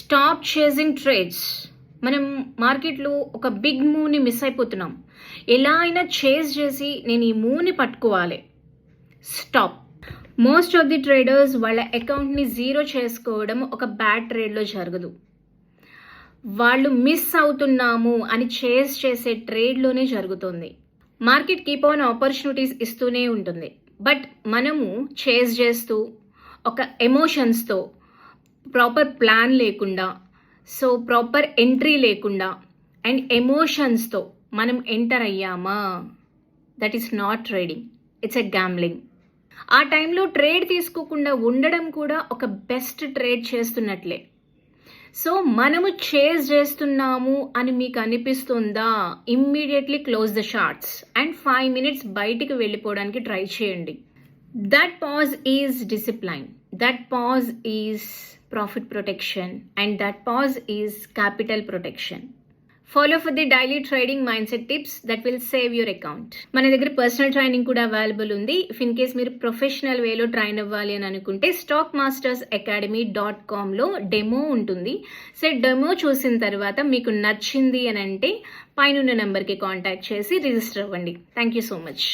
Stop chasing trades. మనం మార్కెట్లో ఒక బిగ్ మూవ్ని మిస్ అయిపోతున్నాం. ఎలా అయినా చేజ్ చేసి నేను ఈ మూవ్ని పట్టుకోవాలి. Stop. Most of the traders వాళ్ళ అకౌంట్ని జీరో చేసుకోవడం ఒక బ్యాడ్ ట్రేడ్లో జరగదు. వాళ్ళు మిస్ అవుతున్నాము అని చేజ్ చేసే ట్రేడ్లోనే జరుగుతుంది. మార్కెట్ కీప్ ఆన్ ఆపర్చునిటీస్ ఇస్తూనే ఉంటుంది. బట్ మనము చేజ్ చేస్తూ ఒక ఎమోషన్స్తో ప్రాపర్ ప్లాన్ లేకుండా, సో ప్రాపర్ ఎంట్రీ లేకుండా అండ్ ఎమోషన్స్తో మనం ఎంటర్ అయ్యామా, that is not trading, it's a gambling. ఆ టైంలో ట్రేడ్ తీసుకోకుండా ఉండడం కూడా ఒక బెస్ట్ ట్రేడ్ చేస్తున్నట్లే. సో మనము చేజ్ చేస్తున్నాము అని మీకు అనిపిస్తుందా, immediately close the shorts and 5 minutes బయటికి వెళ్ళిపోవడానికి ట్రై చేయండి. That pause is discipline, that pause is profit protection and that pause is capital protection. Follow for the daily trading mind set tips that will save your account. మన దగ్గర personal training కూడా available ఉంది. If in case మీరు professional వేలో train అవ్వాలి అని అనుకుంటే stockmastersacademy.comలో demo ఉంటుంది. సో డెమో చూసిన తర్వాత మీకు నచ్చింది అని అంటే పైన నెంబర్కి కాంటాక్ట్ చేసి రిజిస్టర్ అవ్వండి. Thank you so much.